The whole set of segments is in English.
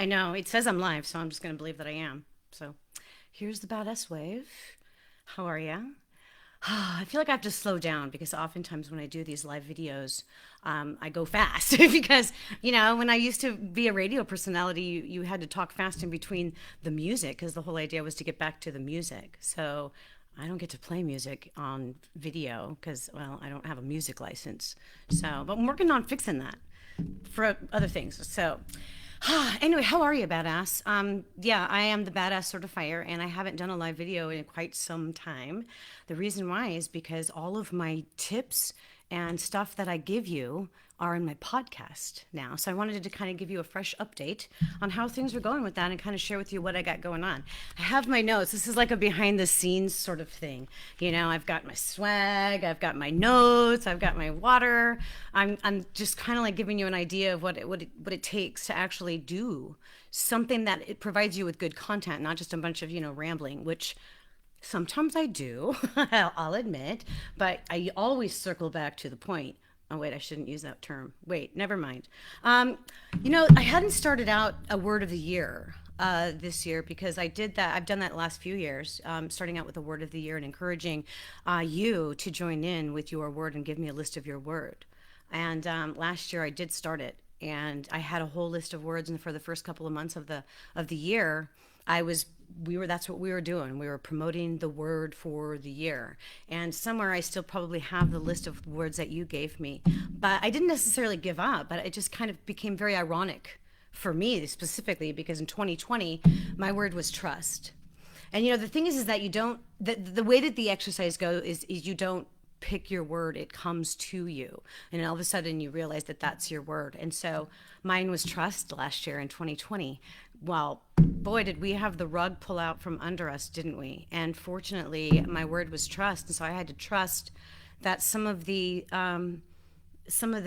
I know. It says I'm live, so I'm just going to believe that I am. So here's the badass wave. How are ya? I feel like I have to slow down because oftentimes when I do these live videos, I go fast because, when I used to be a radio personality, you had to talk fast in between the music because the whole idea was to get back to the music. So I don't get to play music on video because, well, I don't have a music license. So, but I'm working on fixing that for other things. So, anyway, how are you, badass? Yeah, I am the badass certifier, and I haven't done a live video in quite some time. The reason why is because all of my tips and stuff that I give you are in my podcast now. So I wanted to kind of give you a fresh update on how things are going with that and kind of share with you what I got going on. I have my notes. This is like a behind the scenes sort of thing. I've got my swag, I've got my notes, I've got my water. I'm just kind of like giving you an idea of what it takes to actually do something that it provides you with good content, not just a bunch of, rambling, which sometimes I do, I'll admit, but I always circle back to the point. Oh, wait, I shouldn't use that term. Wait, never mind. I hadn't started out a word of the year this year because I did that. I've done that the last few years, starting out with a word of the year and encouraging you to join in with your word and give me a list of your word. And last year I did start it, and I had a whole list of words. And for the first couple of months of the year, I was we were that's what we were doing. We were promoting the word for the year. And somewhere I still probably have the list of words that you gave me. But I didn't necessarily give up, but it just kind of became very ironic for me specifically because in 2020 my word was trust. And the thing is that you don't the way that the exercise goes is you don't pick your word, it comes to you, and all of a sudden you realize that that's your word. And so mine was trust last year in 2020. Well, boy, did we have the rug pull out from under us, didn't we? And fortunately my word was trust, and so I had to trust that some of the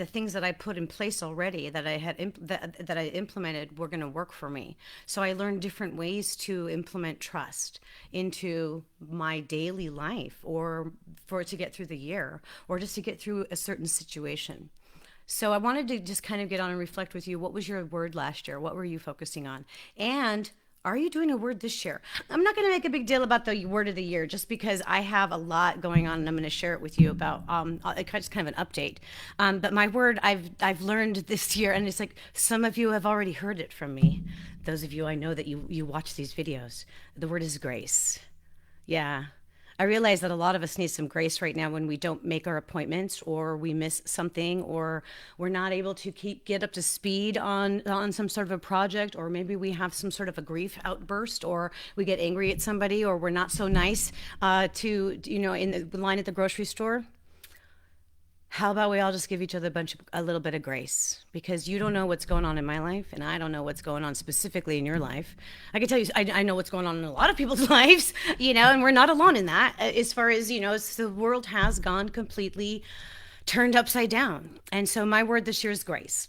things that I put in place already that that I implemented were going to work for me. So I learned different ways to implement trust into my daily life, or for it to get through the year, or just to get through a certain situation. So I wanted to just kind of get on and reflect with you. What was your word last year? What were you focusing on? And are you doing a word this year? I'm not going to make a big deal about the word of the year just because I have a lot going on and I'm going to share it with you about just kind of an update. But my word I've learned this year, and it's like some of you have already heard it from me. Those of you I know that you watch these videos. The word is grace. Yeah. I realize that a lot of us need some grace right now when we don't make our appointments, or we miss something, or we're not able to get up to speed on some sort of a project, or maybe we have some sort of a grief outburst, or we get angry at somebody, or we're not so nice to in the line at the grocery store. How about we all just give each other a little bit of grace? Because you don't know what's going on in my life, and I don't know what's going on specifically in your life. I can tell you, I know what's going on in a lot of people's lives, and we're not alone in that. As far as the world has gone completely turned upside down, and so my word this year is grace.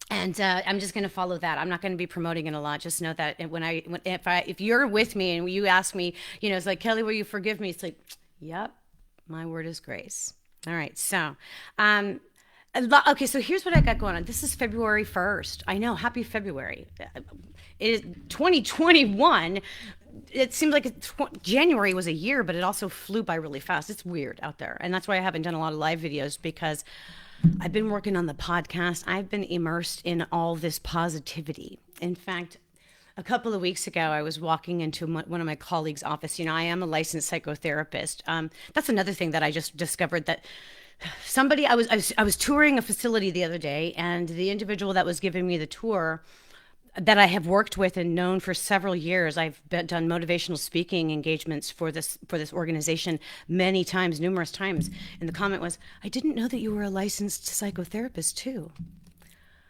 And I'm just going to follow that. I'm not going to be promoting it a lot. Just know that if you're with me and you ask me, it's like, Kelly, will you forgive me? It's like, yep, my word is grace. All right. So, okay. So here's what I got going on. This is February 1st. I know. Happy February. It is 2021. It seems like January was a year, but it also flew by really fast. It's weird out there. And that's why I haven't done a lot of live videos, because I've been working on the podcast. I've been immersed in all this positivity. In fact, a couple of weeks ago, I was walking into one of my colleagues' office. I am a licensed psychotherapist. That's another thing that I just discovered, that I was touring a facility the other day, and the individual that was giving me the tour, that I have worked with and known for several years. I've done motivational speaking engagements for this organization many times, numerous times. And the comment was, "I didn't know that you were a licensed psychotherapist too."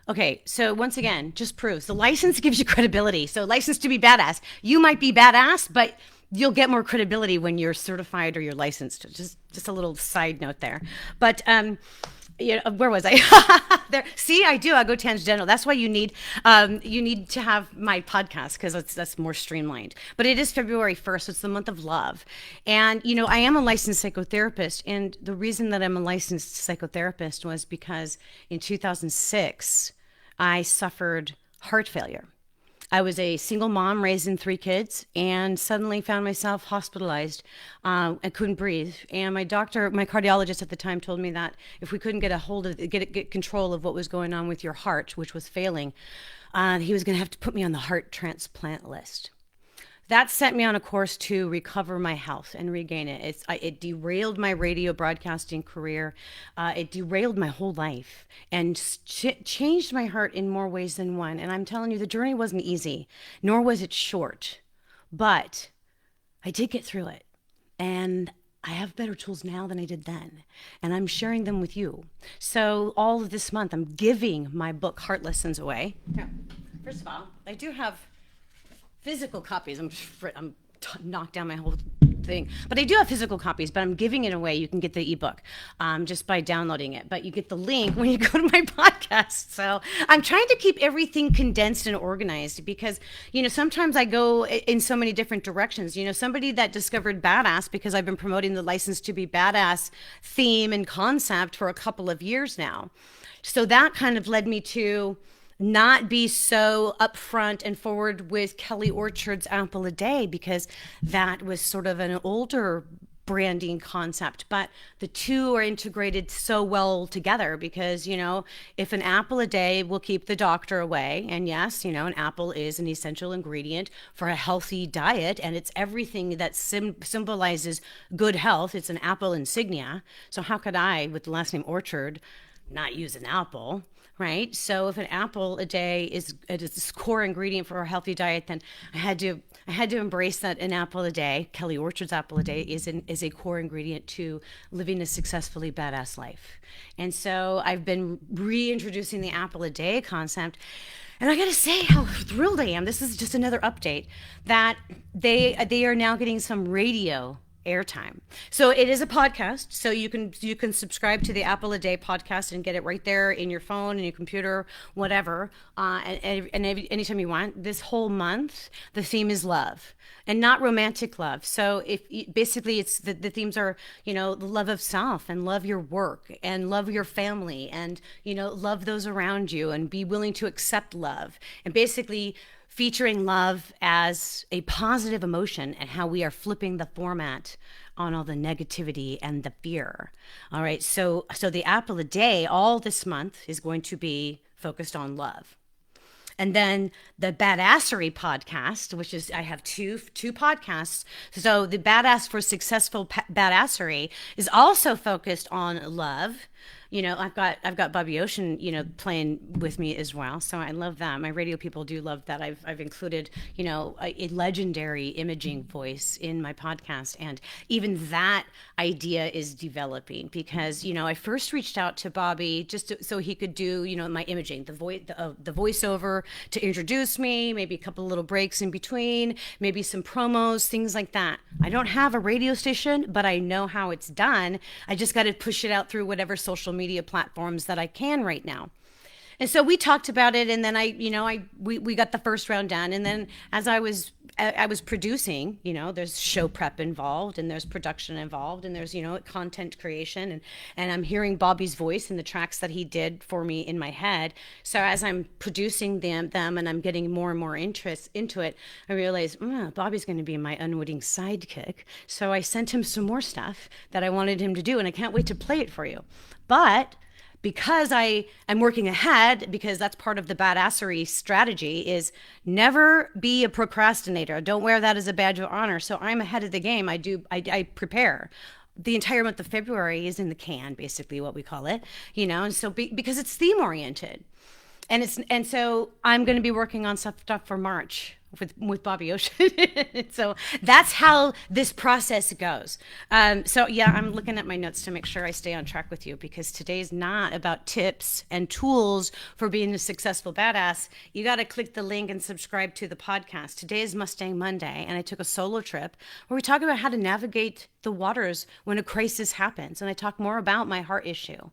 Okay, so once again, just proves the license gives you credibility. So license to be badass. You might be badass, but you'll get more credibility when you're certified or you're licensed. Just a little side note there. But where was I? There. See, I go tangential. That's why you need to have my podcast, because that's more streamlined. But it is February 1st, so it's the month of love. And I am a licensed psychotherapist, and the reason that I'm a licensed psychotherapist was because in 2006 I suffered heart failure. I was a single mom raising three kids and suddenly found myself hospitalized. I couldn't breathe. And my doctor, my cardiologist at the time told me that if we couldn't get a hold of, get control of what was going on with your heart, which was failing, he was going to have to put me on the heart transplant list. That set me on a course to recover my health and regain it. It derailed my radio broadcasting career. It derailed my whole life and changed my heart in more ways than one. And I'm telling you, the journey wasn't easy, nor was it short. But I did get through it. And I have better tools now than I did then. And I'm sharing them with you. So all of this month, I'm giving my book, Heart Lessons, away. Yeah. First of all, I do have physical copies. I'm knocked down my whole thing, but I do have physical copies. But I'm giving it away. You can get the ebook just by downloading it. But you get the link when you go to my podcast. So I'm trying to keep everything condensed and organized because sometimes I go in so many different directions. Somebody that discovered badass because I've been promoting the License to Be Badass theme and concept for a couple of years now. So that kind of led me to not be so upfront and forward with Kelly Orchard's Apple a Day because that was sort of an older branding concept, but the two are integrated so well together because, if an apple a day will keep the doctor away, and yes, an apple is an essential ingredient for a healthy diet, and it's everything that symbolizes good health. It's an apple insignia. So how could I, with the last name Orchard, not use an apple? Right. So if an apple a day is a core ingredient for a healthy diet, then I had to embrace that an apple a day, Kelly Orchard's apple a day, is a core ingredient to living a successfully badass life. And so I've been reintroducing the apple a day concept. And I got to say how thrilled I am. This is just another update that they are now getting some radio airtime. So it is a podcast. So you can subscribe to the Apple a Day podcast and get it right there in your phone, in your computer, whatever. And anytime you want. This whole month, the theme is love and not romantic love. So basically it's the themes are, the love of self and love your work and love your family and, love those around you and be willing to accept love and basically featuring love as a positive emotion and how we are flipping the format on all the negativity and the fear. All right. So the apple a day all this month is going to be focused on love. And then the Badassery podcast, which is, I have two podcasts. So the Badass for Successful Badassery is also focused on love. I've got Bobby Ocean, playing with me as well. So I love that. My radio people do love that. I've included, a legendary imaging voice in my podcast. And even that idea is developing because, I first reached out to Bobby so he could do, my imaging, the voiceover to introduce me, maybe a couple little breaks in between, maybe some promos, things like that. I don't have a radio station, but I know how it's done. I just got to push it out through whatever social media platforms that I can right now. And so we talked about it, and then we got the first round done, and then as I was producing, there's show prep involved, and there's production involved, and there's content creation, and I'm hearing Bobby's voice in the tracks that he did for me in my head. So as I'm producing them, and I'm getting more and more interest into it, I realized Bobby's going to be my unwitting sidekick. So I sent him some more stuff that I wanted him to do, and I can't wait to play it for you. But because I am working ahead, because that's part of the badassery strategy, is never be a procrastinator. Don't wear that as a badge of honor. So I'm ahead of the game. I prepare. The entire month of February is in the can, basically what we call it, and so because it's theme oriented. And so I'm going to be working on stuff for March with Bobby Ocean. So that's how this process goes. So yeah, I'm looking at my notes to make sure I stay on track with you because today's not about tips and tools for being a successful badass. You got to click the link and subscribe to the podcast. Today is Mustang Monday, and I took a solo trip where we talk about how to navigate the waters when a crisis happens. And I talk more about my heart issue.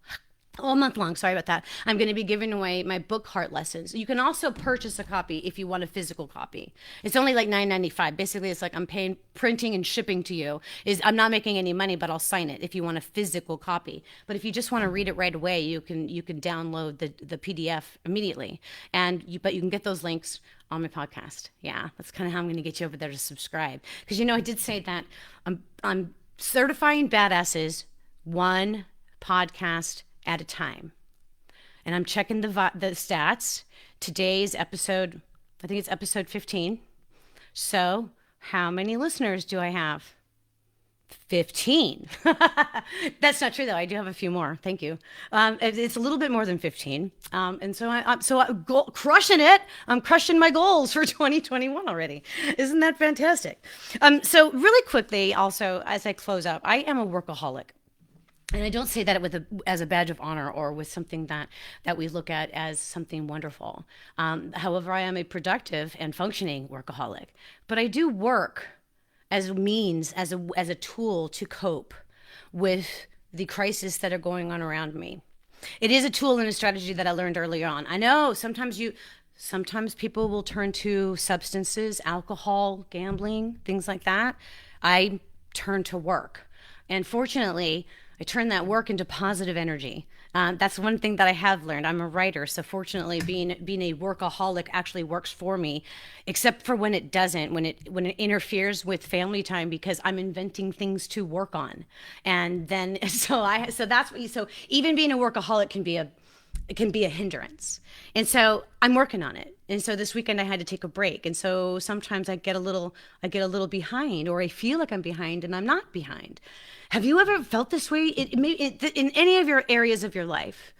all month long. Sorry about that. I'm going to be giving away my book Heart Lessons. You can also purchase a copy if you want a physical copy. It's only like $9.95. Basically, it's like I'm paying printing and shipping to you. Is I'm not making any money, but I'll sign it if you want a physical copy. But if you just want to read it right away, you can download the PDF immediately, but you can get those links on my podcast. Yeah, that's kind of how I'm going to get you over there to subscribe. Because I did say that I'm certifying badasses one podcast at a time. And I'm checking the stats. Today's episode, I think it's episode 15. So, how many listeners do I have? 15. That's not true though. I do have a few more. Thank you. It's a little bit more than 15. And so I'm crushing it. I'm crushing my goals for 2021 already. Isn't that fantastic? So really quickly, also, as I close up, I am a workaholic. And I don't say that as a badge of honor or with something that we look at as something wonderful. However, I am a productive and functioning workaholic. But I do work as a means, as a tool to cope with the crises that are going on around me. It is a tool and a strategy that I learned early on. I know sometimes people will turn to substances, alcohol, gambling, things like that. I turn to work. And fortunately, I turn that work into positive energy. That's one thing that I have learned. I'm a writer, so fortunately, being a workaholic actually works for me, except for when it doesn't, when it interferes with family time because I'm inventing things to work on, and then so even being a workaholic can be a hindrance. And so I'm working on it. And so this weekend I had to take a break. And so sometimes I get a little behind, or I feel like I'm behind and I'm not behind. Have you ever felt this way? In any of your areas of your life,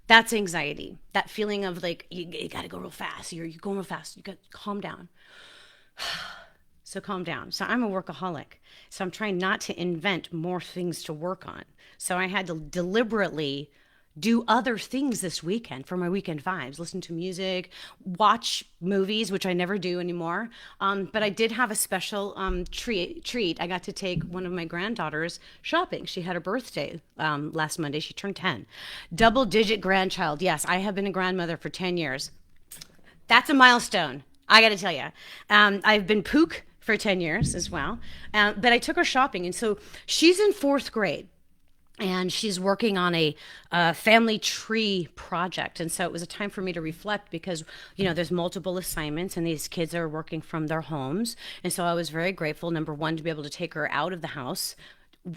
that's anxiety. That feeling of like, you got to go real fast. You're going real fast. You got to calm down. So calm down. So I'm a workaholic. So I'm trying not to invent more things to work on. So I had to deliberately do other things this weekend for my weekend vibes, listen to music, watch movies, which I never do anymore. But I did have a special treat. I got to take one of my granddaughters shopping. She had her birthday last Monday. She turned 10. Double-digit grandchild. Yes, I have been a grandmother for 10 years. That's a milestone, I got to tell you. I've been Pook for 10 years as well. But I took her shopping, and so she's in 4th grade. And she's working on a family tree project. And so it was a time for me to reflect because, there's multiple assignments and these kids are working from their homes. And so I was very grateful, number one, to be able to take her out of the house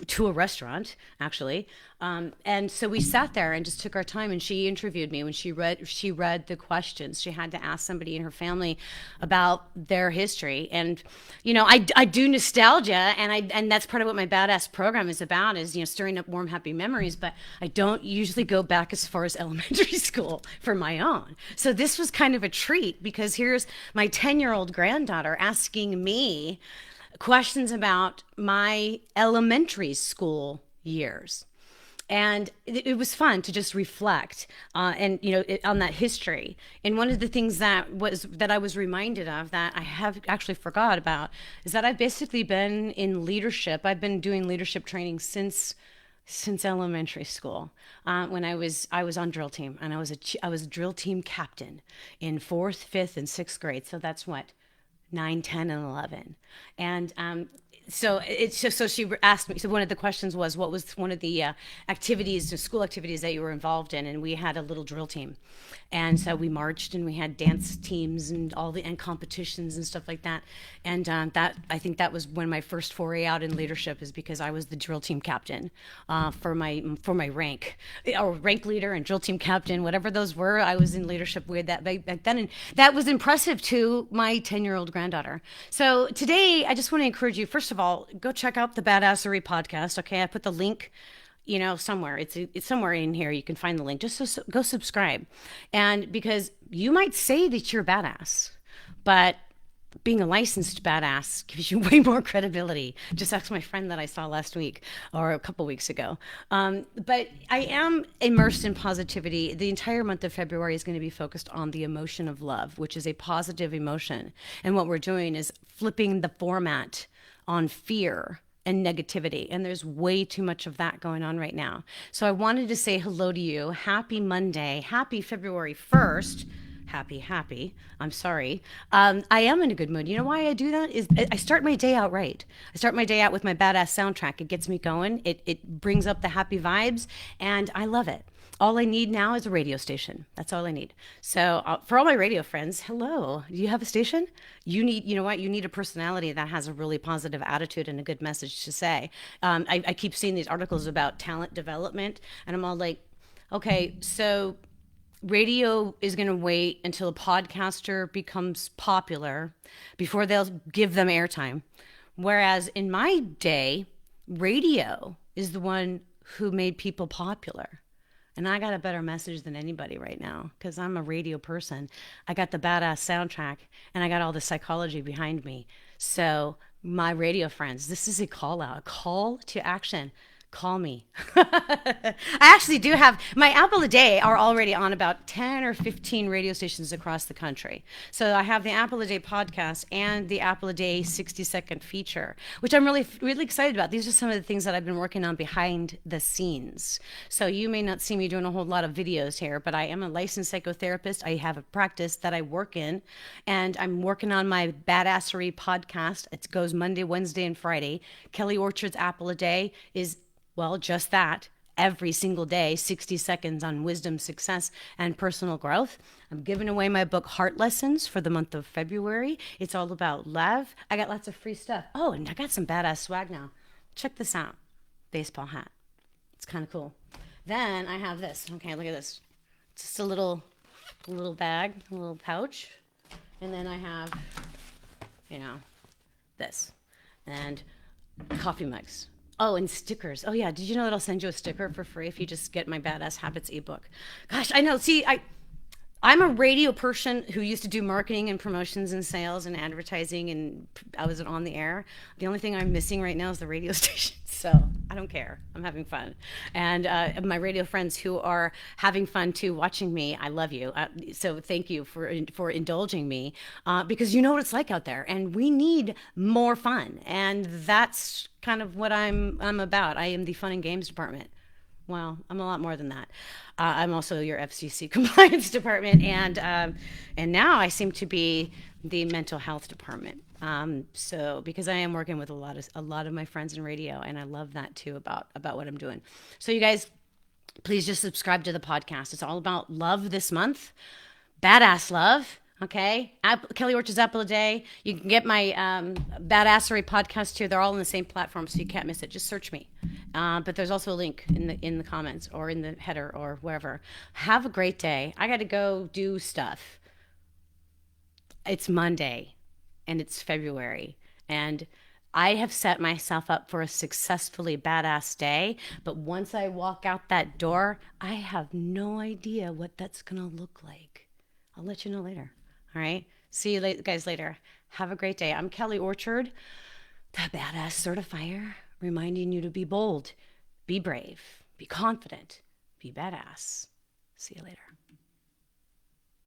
to a restaurant, actually. And so we sat there and just took our time, and she interviewed me when she read the questions. She had to ask somebody in her family about their history. And, I do nostalgia, and that's part of what my Badass program is about, is, stirring up warm, happy memories. But I don't usually go back as far as elementary school for my own. So this was kind of a treat, because here's my 10-year-old granddaughter asking me questions about my elementary school years. And it was fun to just reflect on that history. And one of the things that I was reminded of that I have actually forgot about is that I've basically been in leadership. I've been doing leadership training since elementary school. When I was on drill team, and I was a drill team captain in 4th, 5th, and 6th grade. So that's what, 9, 10, and 11. And so she asked me, so one of the questions was, what was one of the school activities that you were involved in? And we had a little drill team. And so we marched, and we had dance teams and and competitions and stuff like that. And I think that was when my first foray out in leadership, is because I was the drill team captain for my rank, or rank leader and drill team captain, whatever those were. I was in leadership with that back then. And that was impressive to my 10-year-old granddaughter. So today, I just want to encourage you, first of all, go check out the Badassery podcast. Okay, I put the link, somewhere. It's somewhere in here. You can find the link. Just go subscribe, and because you might say that you're badass, but being a licensed badass gives you way more credibility. Just ask my friend that I saw last week or a couple weeks ago. But I am immersed in positivity. The entire month of February is going to be focused on the emotion of love, which is a positive emotion. And what we're doing is flipping the format on fear and negativity. And there's way too much of that going on right now. So I wanted to say hello to you. Happy Monday. Happy February 1st. Happy. I'm sorry. I am in a good mood. You know why I do that? Is I start my day out right. I start my day out with my badass soundtrack. It gets me going. It brings up the happy vibes, and I love it. All I need now is a radio station. That's all I need. So for all my radio friends, hello. Do you have a station? You know what? You need a personality that has a really positive attitude and a good message to say. I keep seeing these articles about talent development, and I'm all like, okay, so radio is going to wait until a podcaster becomes popular before they'll give them airtime. Whereas in my day, radio is the one who made people popular. And I got a better message than anybody right now because I'm a radio person. I got the badass soundtrack and I got all the psychology behind me. So, my radio friends, this is a call out, a call to action. Call me. I actually do have my Apple a Day are already on about 10 or 15 radio stations across the country. So I have the Apple a Day podcast and the Apple a Day 60-second feature, which I'm really excited about. These are some of the things that I've been working on behind the scenes. So you may not see me doing a whole lot of videos here, but I am a licensed psychotherapist. I have a practice that I work in, and I'm working on my Badassery podcast. It goes Monday, Wednesday, and Friday. Kelly Orchard's Apple a Day is, well, just that. Every single day, 60 seconds on wisdom, success, and personal growth. I'm giving away my book, Heart Lessons, for the month of February. It's all about love. I got lots of free stuff. Oh, and I got some badass swag now. Check this out. Baseball hat. It's kind of cool. Then I have this. Okay, look at this. It's just a little bag, a little pouch. And then I have, this. And coffee mugs. Oh, and stickers. Oh, yeah. Did you know that I'll send you a sticker for free if you just get my Badass Habits ebook? Gosh, I know. See, I'm a radio person who used to do marketing and promotions and sales and advertising, and I was on the air. The only thing I'm missing right now is the radio station. So I don't care. I'm having fun. And my radio friends who are having fun too, watching me, I love you. So thank you for indulging me because you know what it's like out there, and we need more fun. And that's kind of what I'm about. I am the fun and games department. Well, I'm a lot more than that. I'm also your FCC compliance department, and now I seem to be the mental health department. So because I am working with a lot of my friends in radio, and I love that too about what I'm doing. So you guys, please just subscribe to the podcast. It's all about love this month, badass love. Okay, Kelly Orchard's Apple a Day. You can get my Badassery podcast here. They're all on the same platform, so you can't miss it. Just search me. But there's also a link in the comments or in the header or wherever. Have a great day. I got to go do stuff. It's Monday, and it's February, and I have set myself up for a successfully badass day. But once I walk out that door, I have no idea what that's gonna look like. I'll let you know later. All right. See you guys later. Have a great day. I'm Kelly Orchard, the badass certifier, reminding you to be bold, be brave, be confident, be badass. See you later.